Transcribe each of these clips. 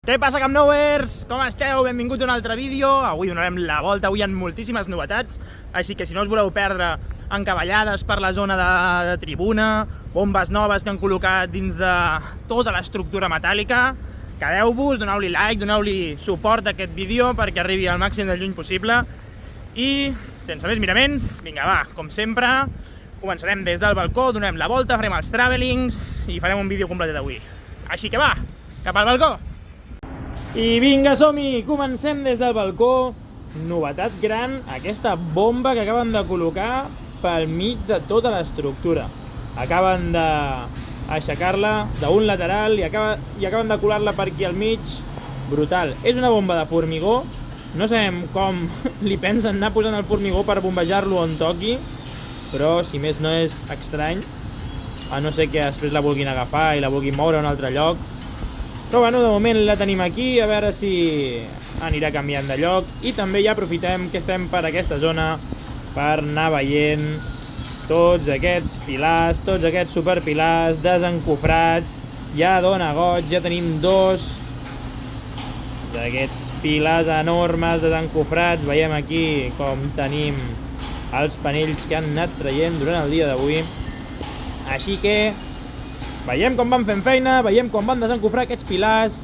Què passa, Camp Nouers? Com esteu? Benvinguts a un altre vídeo. Avui donarem la volta, avui hi ha moltíssimes novetats, així que si no us voleu perdre encavallades per la zona de tribuna, bombes noves que han col·locat dins de tota l'estructura metàl·lica, quedeu-vos, doneu-li like, doneu-li suport a aquest vídeo perquè arribi al màxim de lluny possible. I, sense més miraments, vinga va, com sempre, començarem des del balcó, donem la volta, farem els travelings i farem un vídeo complet d'avui. Així que va, cap al balcó! I vinga, som-hi! Comencem des del balcó. Novetat gran, aquesta bomba que acaben de col·locar pel mig de tota l'estructura. Acaben d'aixecar-la d'un lateral i acaben de colar-la per aquí al mig. Brutal. És una bomba de formigó. No sabem com li pensen anar posant el formigó per bombejar-lo on toqui, però si més no és estrany, a no ser que després la vulguin agafar i la vulguin moure a un altre lloc. Però bueno, de moment la tenim aquí, a veure si anirà canviant de lloc. I també ja aprofitem que estem per aquesta zona per anar veient tots aquests pilars, tots aquests superpilars desencofrats. Ja dona goig, ja tenim dos d'aquests pilars enormes desencofrats. Veiem aquí com tenim els panells que han anat traient durant el dia d'avui. Així que veiem com van fent feina, veiem com van desencofrar aquests pilars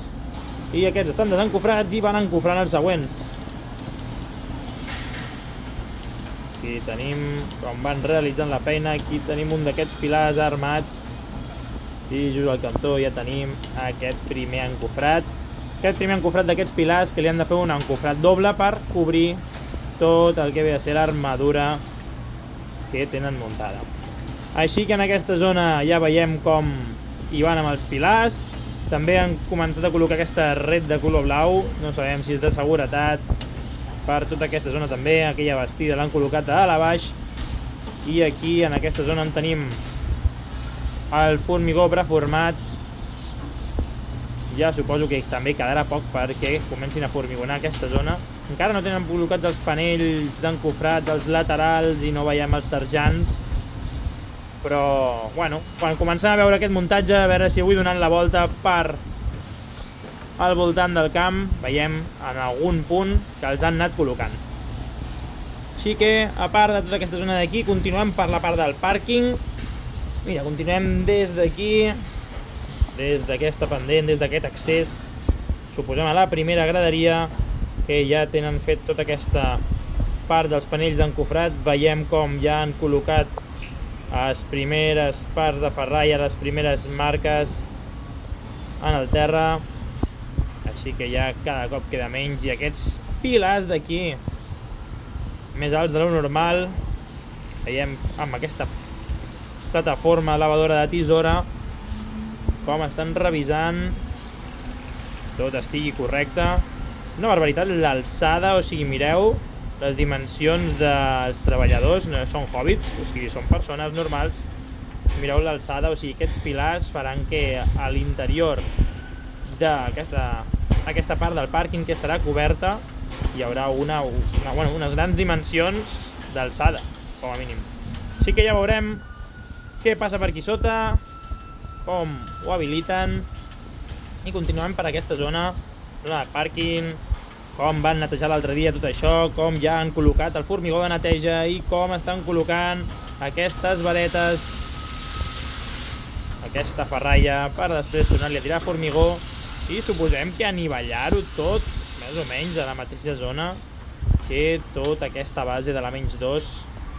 i aquests estan desencofrats i van encofrant els següents. Aquí tenim com van realitzant la feina, aquí tenim un d'aquests pilars armats i just al cantó ja tenim aquest primer encofrat. Aquest primer encofrat d'aquests pilars que li han de fer un encofrat doble per cobrir tot el que ve a ser l'armadura que tenen muntada. Així que en aquesta zona ja veiem com hi van amb els pilars. També han començat a col·locar aquesta red de color blau, no sabem si és de seguretat, per tota aquesta zona també. Aquella bastida l'han col·locat a la baix. I aquí en aquesta zona en tenim el formigó preformat. Ja suposo que també quedarà poc perquè comencin a formigonar aquesta zona. Encara no tenen col·locats els panells d'encofrat dels laterals i no veiem els serjants. Però, bueno, quan comencem a veure aquest muntatge, a veure si avui donant la volta per al voltant del camp, veiem en algun punt que els han anat col·locant. Així que, a part de tota aquesta zona d'aquí, continuem per la part del pàrquing. Mira, continuem des d'aquí, des d'aquesta pendent, des d'aquest accés. Suposem a la primera graderia, que ja tenen fet tota aquesta part dels panells d'encofrat. Veiem com ja han col·locat les primeres parts de ferralla, les primeres marques en el terra, així que ja cada cop queda menys. I aquests pilars d'aquí més alts de lo normal, veiem amb aquesta plataforma elevadora de tisora com estan revisant tot estigui correcte. Una barbaritat l'alçada, o sigui, mireu les dimensions dels treballadors, no són hobbits, o sigui, són persones normals. Mireu l'alçada, o sigui, aquests pilars faran que a l'interior d'aquesta part del pàrquing que estarà coberta hi haurà unes grans dimensions d'alçada, com a mínim. Així que ja veurem què passa per aquí sota, com ho habiliten, i continuem per aquesta zona de pàrquing, com van netejar l'altre dia tot això, com ja han col·locat el formigó de neteja i com estan col·locant aquestes varetes, aquesta ferralla, per després tornar-li a tirar formigó i suposem que anivellar-ho tot, més o menys a la mateixa zona que tota aquesta base de la menys 2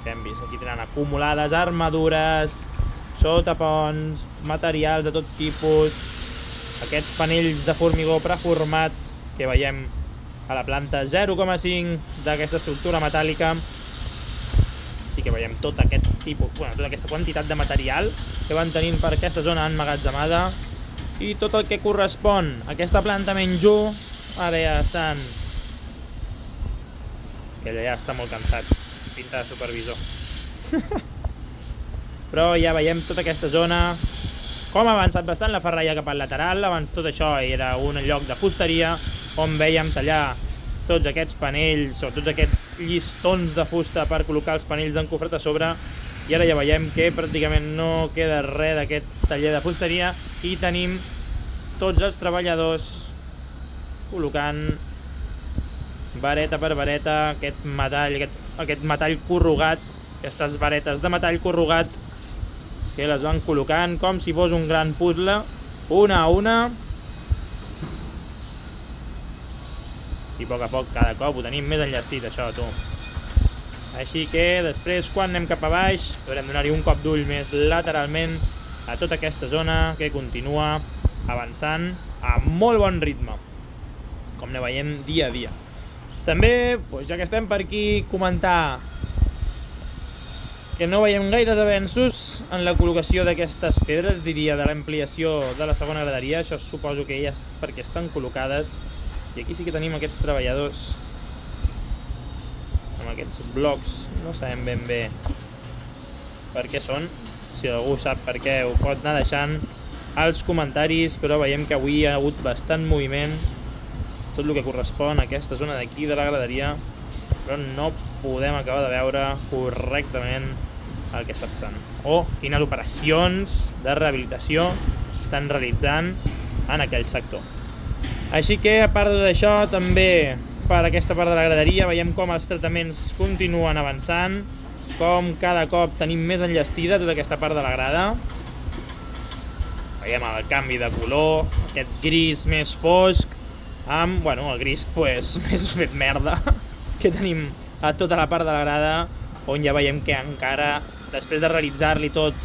que hem vist. Aquí tenen acumulades armadures, sotaponts, materials de tot tipus, aquests panells de formigó preformat que veiem a la planta 0,5 d'aquesta estructura metàl·lica. Així que veiem tot aquest tipus, tota aquesta quantitat de material que van tenint per aquesta zona emmagatzemada. I tot el que correspon a aquesta planta menys 1, ara ja estan... que allà ja està molt cansat, pinta de supervisor. Però ja veiem tota aquesta zona, com ha avançat bastant la ferralla cap al lateral. Abans tot això era un lloc de fusteria, on vèiem tallar tots aquests panells o tots aquests llistons de fusta per col·locar els panells d'encofrat a sobre, i ara ja veiem que pràcticament no queda res d'aquest taller de fusteria i tenim tots els treballadors col·locant vareta per vareta aquest metall corrugat, aquestes varetes de metall corrugat que les van col·locant com si fos un gran puzzle, una a una, i a poc cada cop ho tenim més enllestit això, tu. Així que després, quan anem cap a baix, podrem donar-hi un cop d'ull més lateralment a tota aquesta zona que continua avançant a molt bon ritme, com ne veiem dia a dia. També, ja que estem per aquí, comentar que no veiem gaires avenços en la col·locació d'aquestes pedres, diria, de l'ampliació de la segona graderia. Això suposo que ja és perquè estan col·locades. I aquí sí que tenim aquests treballadors amb aquests blocs, no sabem ben bé per què són. Si algú sap per què, ho pot anar deixant als comentaris, però veiem que avui hi ha hagut bastant moviment, tot el que correspon a aquesta zona d'aquí de la graderia, però no podem acabar de veure correctament el que està passant o quines operacions de rehabilitació estan realitzant en aquell sector. Així que, a part d'això, també per aquesta part de la graderia veiem com els tractaments continuen avançant, com cada cop tenim més enllestida tota aquesta part de la grada. Veiem el canvi de color, aquest gris més fosc, amb, el gris més fet merda que tenim a tota la part de la grada, on ja veiem que encara, després de realitzar-li totes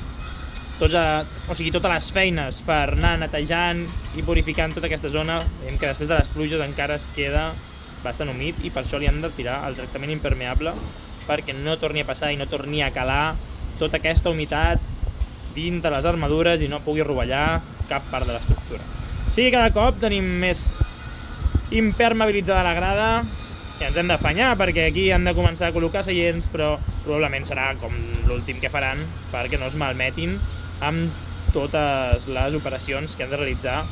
les feines per anar netejant i purificant tota aquesta zona, veiem que després de les pluges encara es queda bastant humit i per això li han de tirar el tractament impermeable perquè no torni a passar i no torni a calar tota aquesta humitat dintre les armadures i no pugui rovellar cap part de l'estructura. Sí, cada cop tenim més impermeabilitzada la grada, que ens hem d'afanyar perquè aquí han de començar a col·locar seients, però probablement serà com l'últim que faran perquè no es malmetin amb totes les operacions que han de realitzar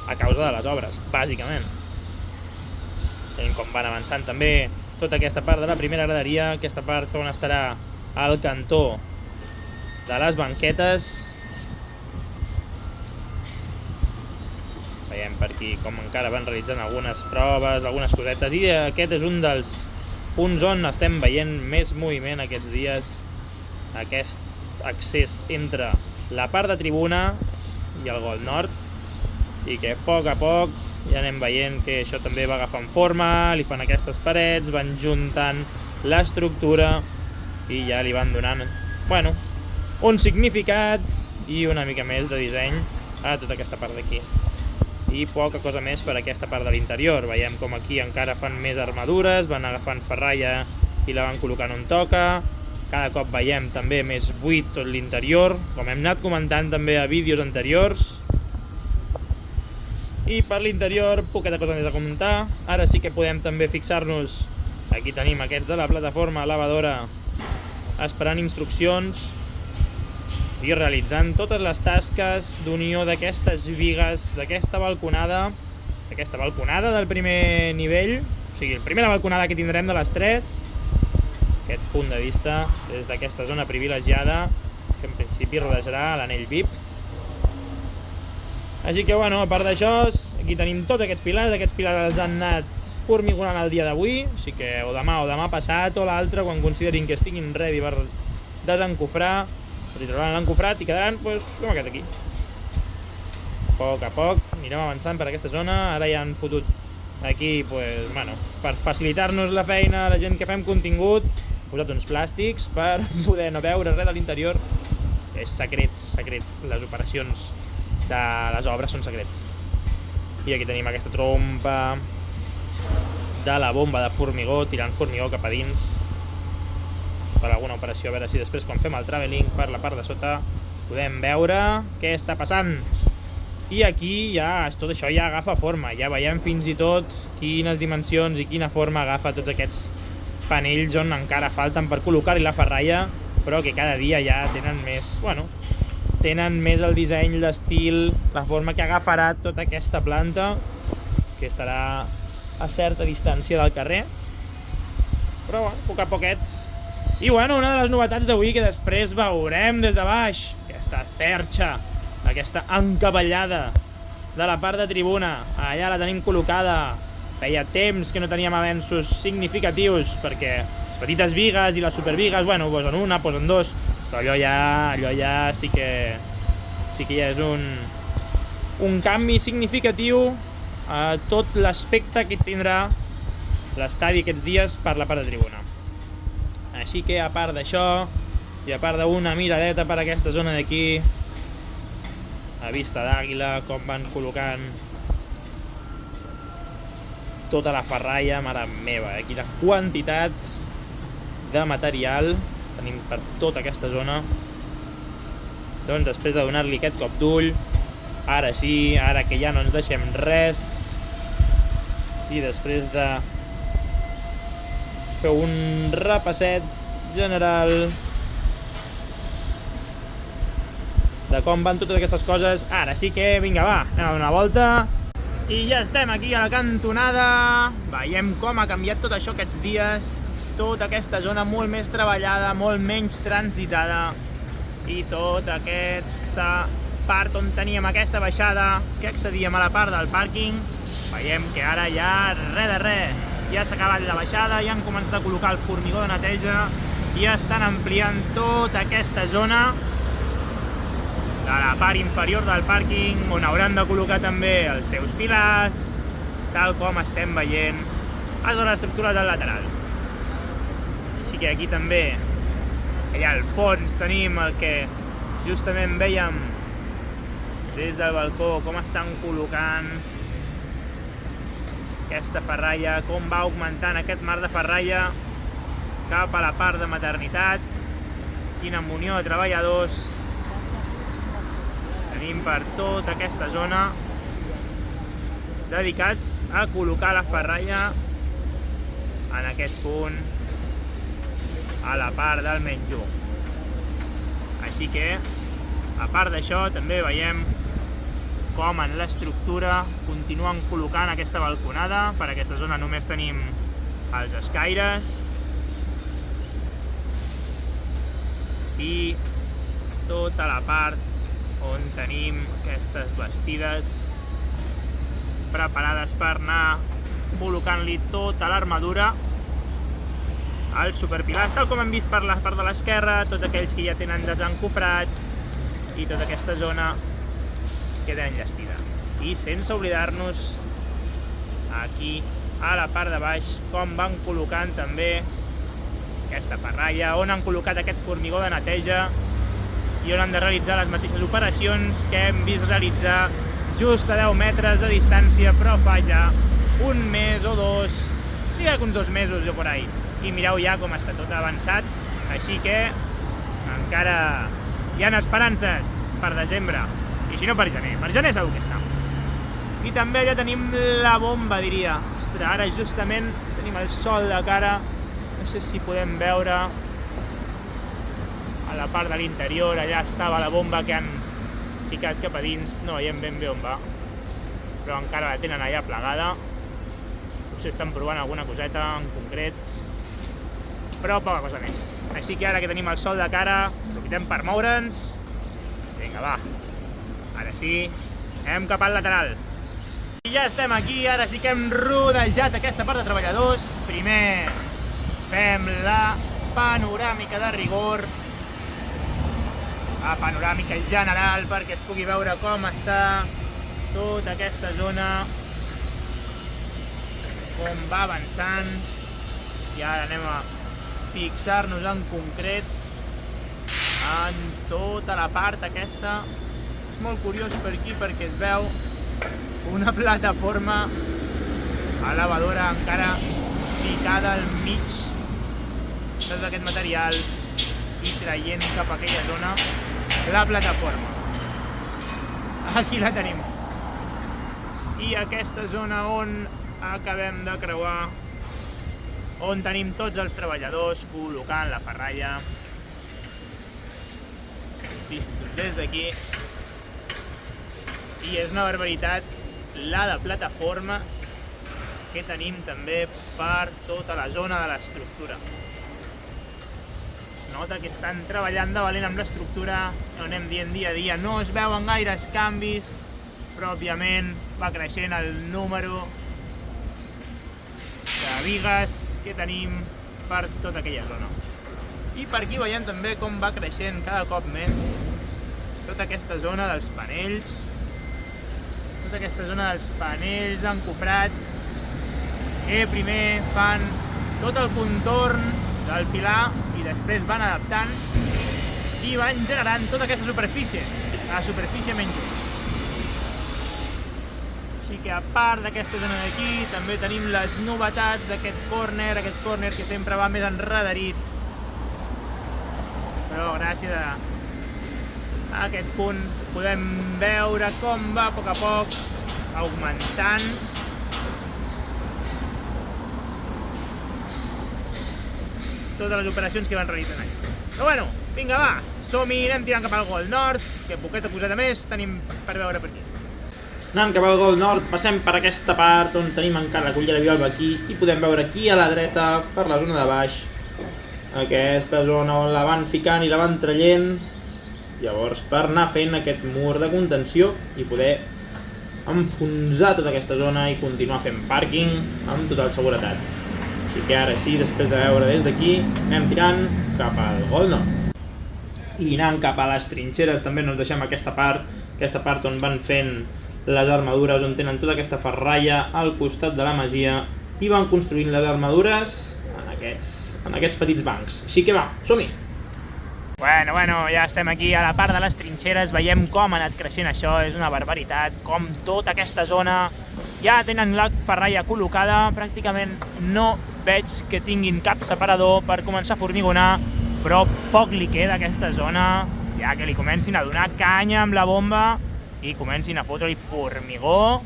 a causa de les obres, bàsicament. Tenim com van avançant també tota aquesta part de la primera graderia, aquesta part on estarà al cantó de les banquetes. Veiem per aquí com encara van realitzant algunes proves, algunes cosetes, i aquest és un dels punts on estem veient més moviment aquests dies, aquest accés entre la part de tribuna i el gol nord, i que a poc ja anem veient que això també va agafant forma, li fan aquestes parets, van juntant l'estructura i ja li van donant, un significat i una mica més de disseny a tota aquesta part d'aquí. I poca cosa més per aquesta part de l'interior. Veiem com aquí encara fan més armadures, van agafant ferralla i la van col·locant on toca. Cada cop veiem també més buit tot l'interior, com hem anat comentant també a vídeos anteriors. I per l'interior, poqueta cosa més a comentar. Ara sí que podem també fixar-nos, aquí tenim aquests de la plataforma lavadora esperant instruccions i realitzant totes les tasques d'unió d'aquestes bigues, d'aquesta balconada del primer nivell, o sigui, la primera balconada que tindrem de les 3, aquest punt de vista des d'aquesta zona privilegiada que en principi rodejarà l'anell VIP. Així que, a part d'això, aquí tenim tots aquests pilars els han anat formigonant el dia d'avui, així que o demà passat o l'altre, quan considerin que estiguin ready per desencofrar, els hi trobaran l'encofrat i quedaran com aquest aquí. A poc anirem avançant per aquesta zona. Ara ja han fotut aquí, per facilitar-nos la feina a la gent que fem contingut, han posat uns plàstics per poder no veure res de l'interior. És secret, les operacions de les obres són secrets. I aquí tenim aquesta trompa de la bomba de formigó, tirant formigó cap a dins per alguna operació, a veure si després quan fem el traveling per la part de sota podem veure què està passant. I aquí tot això ja agafa forma, ja veiem fins i tot quines dimensions i quina forma agafa tots aquests panells on encara falten per col·locar-hi la ferralla, però que cada dia ja tenen més el disseny, l'estil, la forma que agafarà tota aquesta planta, que estarà a certa distància del carrer, però poc a poquet. I una de les novetats d'avui que després veurem des de baix, aquesta ferxa, aquesta encavallada de la part de tribuna, allà la tenim col·locada feia temps que no teníem avenços significatius, perquè les petites bigues i les superbigues, bueno, posen una, posen dos, però allò ja sí que ja és un canvi significatiu a tot l'aspecte que tindrà l'estadi aquests dies per la part de tribuna. Així que, a part d'això, i a part d'una miradeta per aquesta zona d'aquí, a vista d'àguila, com van col·locant tota la ferralla, mare meva, aquí la quantitat de material tenim per tota aquesta zona. Doncs després de donar-li aquest cop d'ull, ara sí, ara que ja no ens deixem res, i després de fer un repasset general de com van totes aquestes coses, ara sí que, vinga va, anem a donar una volta. I ja estem aquí a la cantonada, veiem com ha canviat tot això aquests dies, tota aquesta zona molt més treballada, molt menys transitada, i tota aquesta part on teníem aquesta baixada que accedíem a la part del pàrquing, veiem que ara ja res de res, ja s'ha acabat la baixada, ja han començat a col·locar el formigó de neteja, ja estan ampliant tota aquesta zona de la part inferior del pàrquing, on hauran de col·locar també els seus pilars, tal com estem veient a totes les estructures del lateral. Així que aquí també, allà al fons, tenim el que justament vèiem des del balcó, com estan col·locant aquesta ferralla, com va augmentant aquest mar de ferralla cap a la part de maternitat. Quina munió de treballadors tenim per tota aquesta zona dedicats a col·locar la ferralla en aquest punt a la part del menjor. Així que, a part d'això, també veiem com en l'estructura continuen col·locant aquesta balconada. Per aquesta zona només tenim els escaires i tota la part on tenim aquestes bastides preparades per anar col·locant-li tota l'armadura als superpilars, tal com hem vist per la part de l'esquerra, tots aquells que ja tenen desencofrats i tota aquesta zona queda enllestida. I sense oblidar-nos aquí a la part de baix com van col·locant també aquesta ferralla, on han col·locat aquest formigó de neteja i on han de realitzar les mateixes operacions que hem vist realitzar just a 10 metres de distància, però fa ja un mes o dos, diria que uns 2 mesos o por ahí. I mireu ja com està tot avançat, així que encara hi ha esperances per desembre, i si no per gener segur que està. I també allà tenim la bomba, diria. Ostres, ara justament tenim el sol de cara, no sé si podem veure a la part de l'interior, allà estava la bomba que han ficat cap a dins, no veiem ben bé on va, però encara la tenen allà plegada, potser estan provant alguna coseta en concret, però poca cosa més. Així que ara que tenim el sol de cara, aprofitem per moure'ns. Vinga, va, ara sí, anem cap al lateral. I ja estem aquí, ara sí que hem rodejat aquesta part de treballadors. Primer fem la panoràmica de rigor, la panoràmica general, perquè es pugui veure com està tota aquesta zona, com va avançant, i ara anem a fixar-nos en concret en tota la part aquesta. És molt curiós per aquí perquè es veu una plataforma elevadora encara ficada al mig de tot aquest material i traient cap a aquella zona la plataforma. Aquí la tenim. I aquesta zona on acabem de creuar, on tenim tots els treballadors col·locant la ferralla, vistos des d'aquí. I és una barbaritat la de plataformes que tenim també per tota la zona de l'estructura. Es nota que estan treballant de valent amb l'estructura, no anem dient dia a dia, no es veuen gaires canvis, però òbviament va creixent el número bigues que tenim per tota aquella zona. I per aquí veiem també com va creixent cada cop més tota aquesta zona dels panells, d'encofrat, que primer fan tot el contorn del pilar i després van adaptant i van generant tota aquesta superfície, la superfície menys 1. Així que a part d'aquesta zona d'aquí també tenim les novetats d'aquest córner que sempre va més enrederit, però gràcies a aquest punt podem veure com va a poc augmentant totes les operacions que van realitzant allà. Però bueno, vinga va, som-hi, anem tirant cap al Gol Nord, que poqueta coseta més tenim per veure per aquí. Anant cap al Gol Nord, passem per aquesta part on tenim encara la Cullera Biolba aquí i podem veure aquí a la dreta, per la zona de baix, aquesta zona on la van ficant i la van traient, llavors per anar fent aquest mur de contenció i poder enfonsar tota aquesta zona i continuar fent pàrquing amb total seguretat. Així que ara sí, després de veure des d'aquí, anem tirant cap al Gol Nord. I anant cap a les trinxeres també no ens deixem aquesta part on van fent les armadures, on tenen tota aquesta ferralla al costat de la masia i van construint les armadures en aquests petits bancs. Així que va, som-hi! Bueno, ja estem aquí a la part de les trinxeres, veiem com ha anat creixent això, és una barbaritat, com tota aquesta zona ja tenen la ferralla col·locada, pràcticament no veig que tinguin cap separador per començar a formigonar, però poc li queda a aquesta zona, ja que li comencin a donar canya amb la bomba i comencin a fotre-li formigó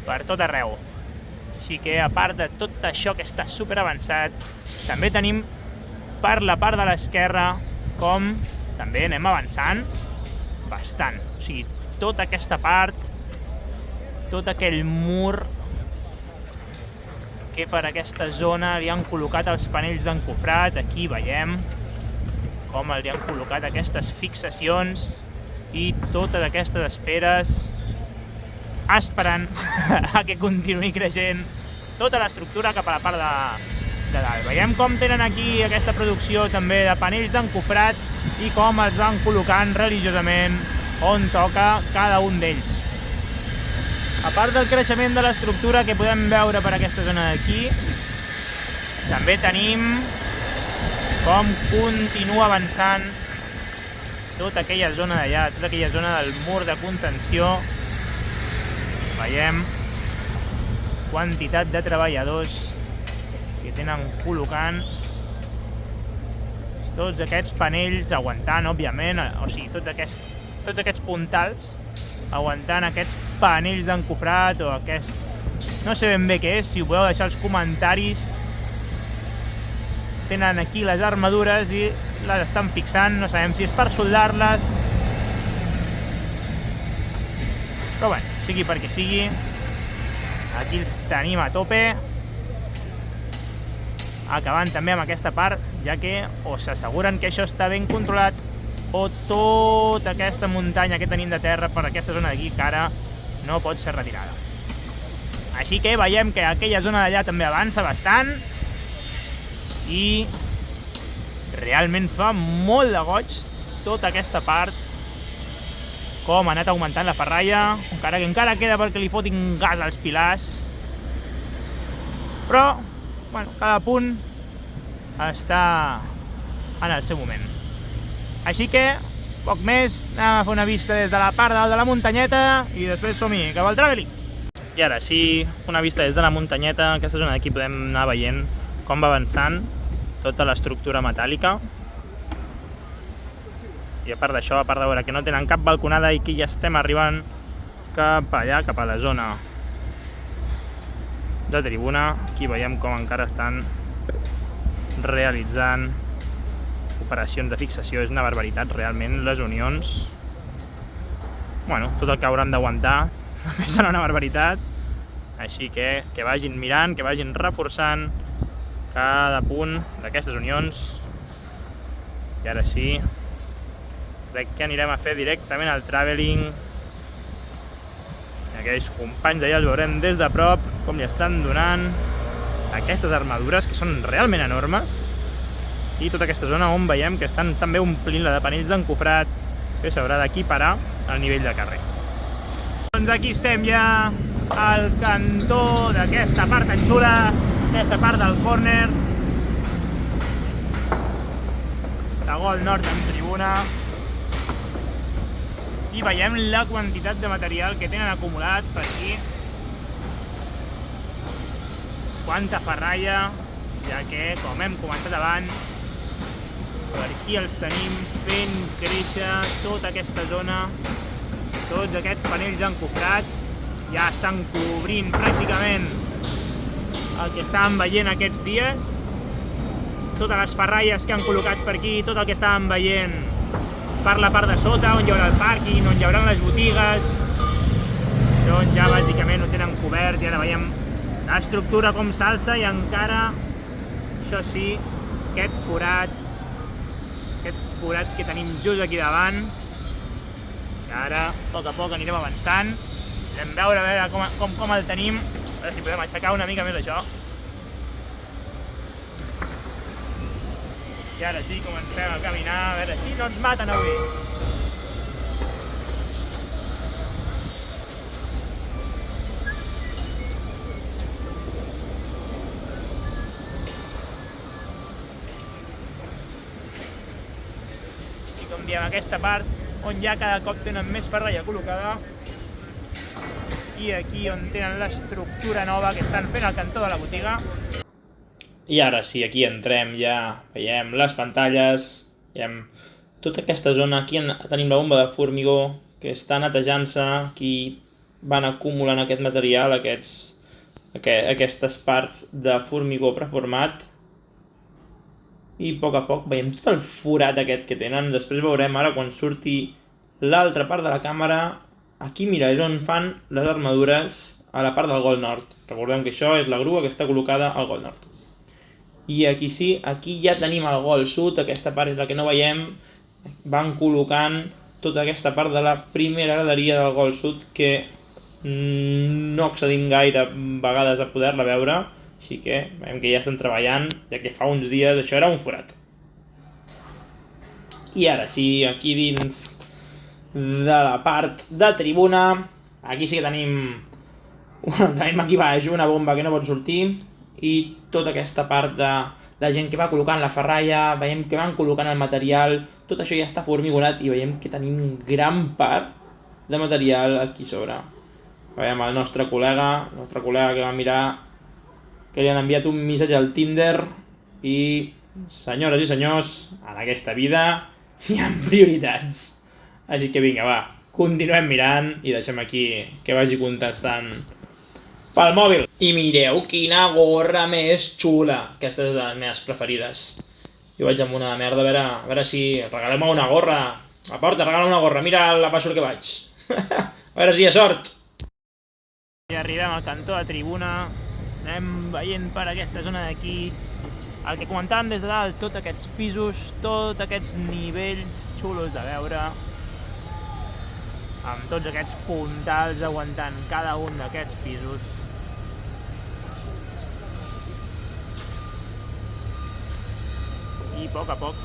per tot arreu. Així que, a part de tot això que està super avançat, també tenim per la part de l'esquerra com també anem avançant bastant. O sigui, tota aquesta part, tot aquell mur que per aquesta zona li han col·locat els panells d'encofrat, aquí veiem com li han col·locat aquestes fixacions i totes aquestes esperes esperant a que continuï creixent tota l'estructura cap a la part de dalt. Veiem com tenen aquí aquesta producció també de panells d'encofrat i com els van col·locant religiosament on toca cada un d'ells. A part del creixement de l'estructura que podem veure per aquesta zona d'aquí, també tenim com continua avançant tota aquella zona d'allà, tota aquella zona del mur de contenció. Veiem quantitat de treballadors que tenen col·locant tots aquests panells, aguantant, òbviament, o sigui, tots aquests puntals, aguantant aquests panells d'encofrat o aquest... no sé ben bé què és, si ho podeu deixar als comentaris. Tenen aquí les armadures i les estan fixant, no sabem si és per soldar-les. Però bueno, sigui perquè sigui, aquí els tenim a tope, acabant també amb aquesta part, ja que o s'asseguren que això està ben controlat o tota aquesta muntanya que tenim de terra per aquesta zona d'aquí que ara no pot ser retirada. Així que veiem que aquella zona d'allà també avança bastant i realment fa molt de goig tota aquesta part, com ha anat augmentant la ferralla, encara queda perquè li fotin gas als pilars, però bueno, cada punt està en el seu moment. Així que, poc més, anem a fer una vista des de la part dalt de la muntanyeta i després som-hi cap al traveling. I ara sí, una vista des de la muntanyeta, aquesta zona d'aquí podem anar veient com va avançant tota l'estructura metàl·lica. I a part d'això, a part de veure que no tenen cap balconada i que ja estem arribant cap allà, cap a la zona de tribuna, aquí veiem com encara estan realitzant operacions de fixació. És una barbaritat, realment, les unions. Bueno, tot el que hauran d'aguantar també serà una barbaritat. Així que vagin mirant, que vagin reforçant cada punt d'aquestes unions. I ara sí, crec que anirem a fer directament el traveling. Aquells companys d'allà els veurem des de prop, com li estan donant aquestes armadures, que són realment enormes, i tota aquesta zona on veiem que estan també omplint-la de panells d'encofrat, que s'haurà d'equiparar al nivell de carrer. Doncs aquí estem ja al cantó d'aquesta part tan xula, aquesta part del córner, de Gol Nord en tribuna, i veiem la quantitat de material que tenen acumulat per aquí. Quanta ferralla, ja que, com hem comentat abans, per aquí els tenim fent créixer tota aquesta zona. Tots aquests panells encofrats ja estan cobrint pràcticament el que estàvem veient aquests dies. Totes les ferralles que han col·locat per aquí, tot el que estàvem veient per la part de sota, on hi haurà el pàrquing, on hi haurà les botigues, doncs ja bàsicament ho tenen cobert, i ara veiem l'estructura com s'alça, i encara, això sí, aquest forat que tenim just aquí davant, i ara, a poc anirem avançant, podem veure com el tenim, a veure si podem aixecar una mica més això. I ara sí, comencem a caminar, a veure si no ens maten avui. I com diem, aquesta part on ja cada cop tenen més ferralla col·locada, i aquí on tenen l'estructura nova que estan fent al cantó de la botiga. I ara sí, aquí entrem, ja veiem les pantalles, veiem tota aquesta zona. Aquí tenim la bomba de formigó que està netejant-se, aquí van acumulant aquest material, aquestes parts de formigó preformat, i a poc veiem tot el forat aquest que tenen. Després veurem ara quan surti l'altra part de la càmera, aquí mira, és on fan les armadures a la part del Gol Nord. Recordem que això és la grua que està col·locada al Gol Nord. I aquí sí, aquí ja tenim el Gol Sud, aquesta part és la que no veiem, van col·locant tota aquesta part de la primera graderia del Gol Sud, que no accedim gaire vegades a poder-la veure, així que veiem que ja estan treballant, ja que fa uns dies això era un forat. I ara sí, aquí dins de la part de tribuna, aquí sí que tenim aquí baix una bomba que no pot sortir, i tota aquesta part de la gent que va col·locant la ferralla, veiem que van col·locant el material, tot això ja està formigonat, i veiem que tenim gran part de material aquí sobre. Veiem el nostre col·lega que va mirar que li han enviat un missatge al Tinder, i senyores i senyors, en aquesta vida hi ha prioritats. Així que vinga, va, continuem mirant i deixem aquí que vagi contestant pel mòbil. I mireu quina gorra més xula. Aquesta és de les meves preferides. Jo vaig amb una de merda, a veure si regalem-me una gorra. A porta, regala'm una gorra, mira la password que vaig. A veure si hi ha sort. I arribem al cantó de tribuna, anem veient per aquesta zona d'aquí el que comentàvem des de dalt, tots aquests pisos, tots aquests nivells xulos de veure, amb tots aquests puntals aguantant cada un d'aquests pisos. I a poc,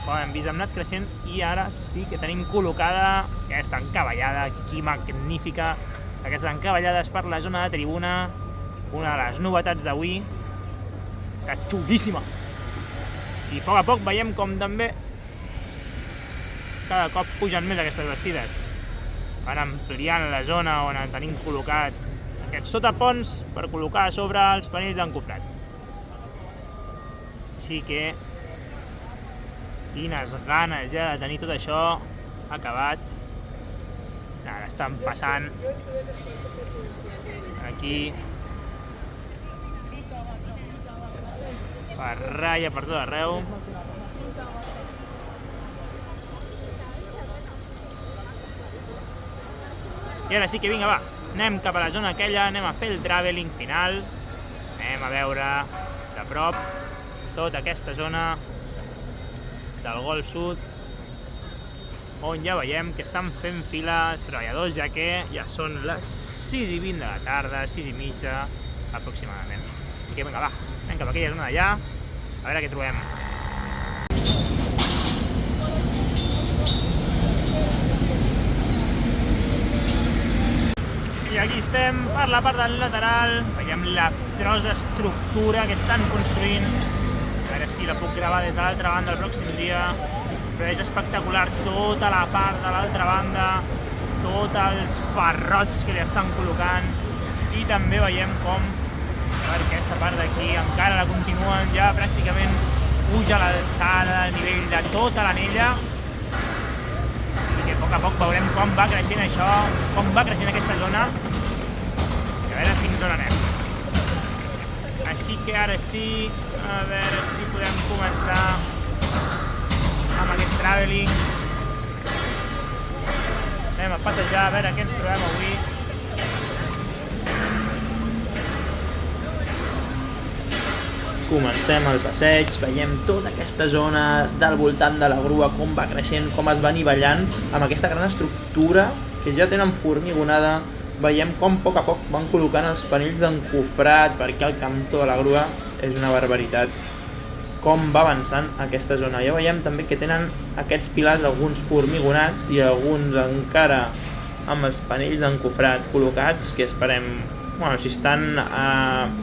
com hem vist, hem anat creixent, i ara sí que tenim col·locada aquesta encavallada aquí magnífica, aquestes encavallades per la zona de tribuna, una de les novetats d'avui, que xulíssima. I a poc veiem com també cada cop pugen més aquestes bastides. Van ampliant la zona on tenim col·locat aquests sotaponts per col·locar a sobre els panells d'encofrat. Així que quines ganes ja de tenir tot això acabat. Ara estan passant aquí ferralla per tot arreu. I ara sí que vinga, va, anem cap a la zona aquella, anem a fer el traveling final, anem a veure de prop tota aquesta zona del Gol Sud, on ja veiem que estan fent fila els treballadors, ja que ja són les 6:20 de la tarda, 6:30 aproximadament. Així que vinga, va, anem cap a aquella zona d'allà, a veure què trobem. I aquí estem per la part del lateral, veiem la tros d'estructura que estan construint. A veure si la puc gravar des de l'altra banda el pròxim dia, però és espectacular tota la part de l'altra banda, tots els ferrots que li estan col·locant, i també veiem com per aquesta part d'aquí encara la continuen, ja pràcticament puja l'alçada, el nivell de tota l'anella, i que a poc veurem com va creixent això, com va creixent aquesta zona, i a veure fins on anem. Així que ara sí, a veure si podem començar amb aquest traveling. Anem a passejar, a veure què ens trobem avui. Comencem el passeig, veiem tota aquesta zona del voltant de la grua, com va creixent, com es va anivellant, amb aquesta gran estructura que ja tenen formigonada. Veiem com a poc van col·locant els panells d'encofrat, perquè el cantó de la grua és una barbaritat. Com va avançant aquesta zona. Ja veiem també que tenen aquests pilars, alguns formigonats i alguns encara amb els panells d'encofrat col·locats, que esperem... Bueno, si estan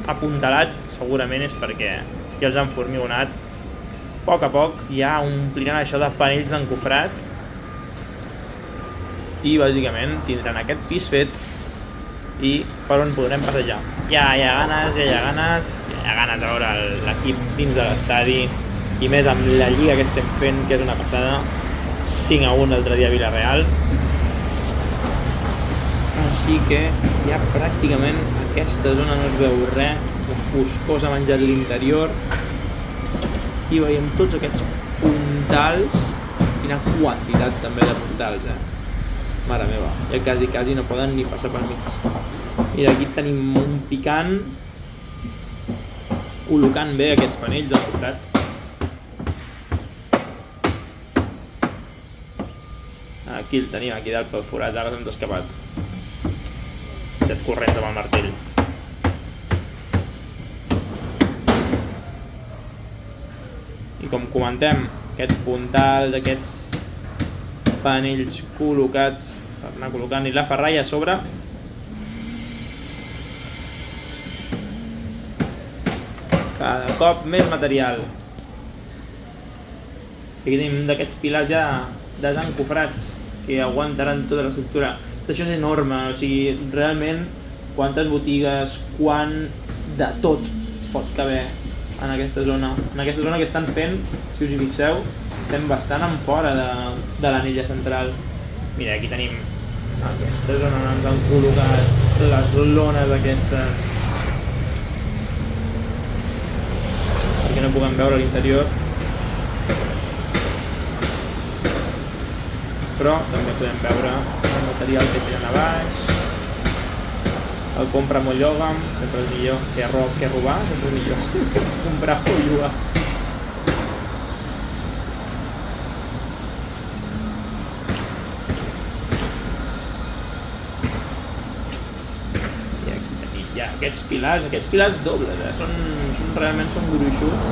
apuntalats, segurament és perquè ja els han formigonat. A poc ja ompliran això de panells d'encofrat i bàsicament tindran aquest pis fet i per on podrem passejar. Ja hi ha ganes de veure l'equip dins de l'estadi, i més amb la lliga que estem fent, que és una passada. 5-1 l'altre dia a Villarreal. Així que ja pràcticament aquesta zona no es veu res, la foscor s'ha menjat l'interior, i veiem tots aquests puntals, quina quantitat també de puntals, mare meva, ja quasi no poden ni passar per mig. I d'aquí tenim un picant col·locant bé aquests panells del costat. Aquí el tenim, aquí dalt pel forat, ara s'han escapat. Set corrents amb el martell. I com comentem, aquests puntals, aquests panells col·locats per anar col·locant, i la ferralla a sobre. Cada cop més material. Aquí tenim d'aquests pilars ja desencofrats que aguantaran tota l'estructura. Això és enorme, o sigui, realment quantes botigues, quant de tot pot caber en aquesta zona. En aquesta zona que estan fent, si us hi fixeu, estem bastant en fora de l'anella central. Mira, aquí tenim aquesta zona on ens han col·locat les lones aquestes perquè no puguem veure l'interior, però també podem veure el material que tenen a baix. El compra o lloga'm, sempre és millor que robar, sempre és millor comprar o llogar. I aquí tenim ja aquests pilars dobles, realment són gruixuts,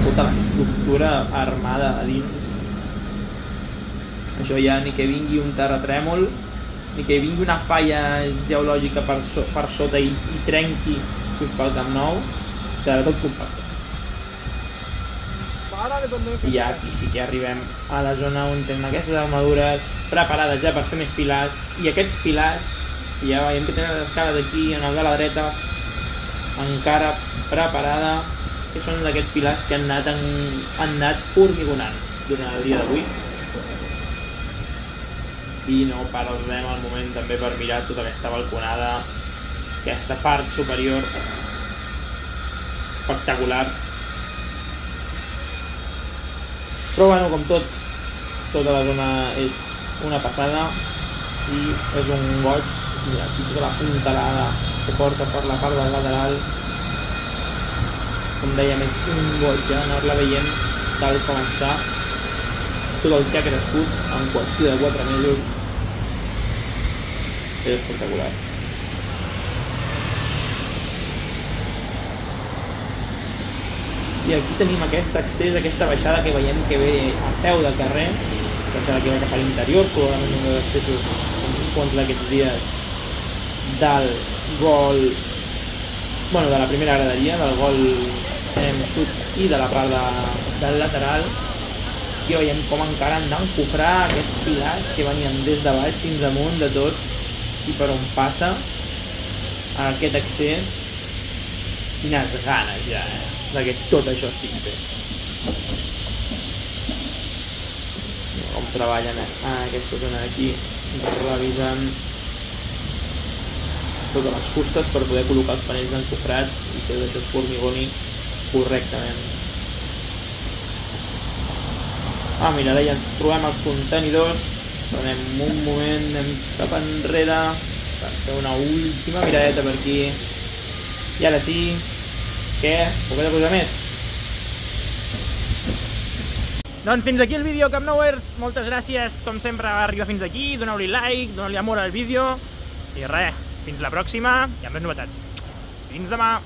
tota l'estructura armada a dins. Això ja ni que vingui un terratrèmol, ni que vingui una falla geològica per sota i trenqui just pel Camp Nou, serà tot compacte. I ja aquí sí que arribem a la zona on tenen aquestes armadures preparades ja per fer més pilars, i aquests pilars ja veiem que tenen les escales aquí en el de la dreta encara preparada, que són d'aquests pilars que han anat formigonant durant el dia d'avui. I no perdem el moment també per mirar tota aquesta balconada, aquesta part superior espectacular. Però bueno, com tot, tota la zona és una passada i és un goig. Mira, aquí tota la puntalada que porta per la part del lateral, com dèiem, és un goig anar-la veient tal com està, tot el que ha crescut en qüestió de 4 mesos. És espectacular. I aquí tenim aquest accés, aquesta baixada que veiem que ve a peu del carrer, que serà que va cap a l'interior, probablement un dels accessos uns d'aquests dies del gol, bueno, de la primera graderia, del gol sud i de la part del lateral. Aquí veiem com encara han d'encofrar aquests pilars que venien des de baix fins amunt de tot i per on passa aquest accés. Quines ganes ja, que tot això estigui fet. Com treballen aquesta zona d'aquí, revisant totes les fustes per poder col·locar els panells d'encofrat i que això es formigoni correctament. Mira, ara ja ens trobem els contenidors, prenem un moment, anem cap enrere per fer una última miradeta per aquí. I ara sí, què? Poqueta cosa més. Doncs fins aquí el vídeo, Camp Nouers. Moltes gràcies, com sempre, per arribar fins aquí. Doneu-li like, doneu-li amor al vídeo. I res, fins la pròxima i amb més novetats. Fins demà!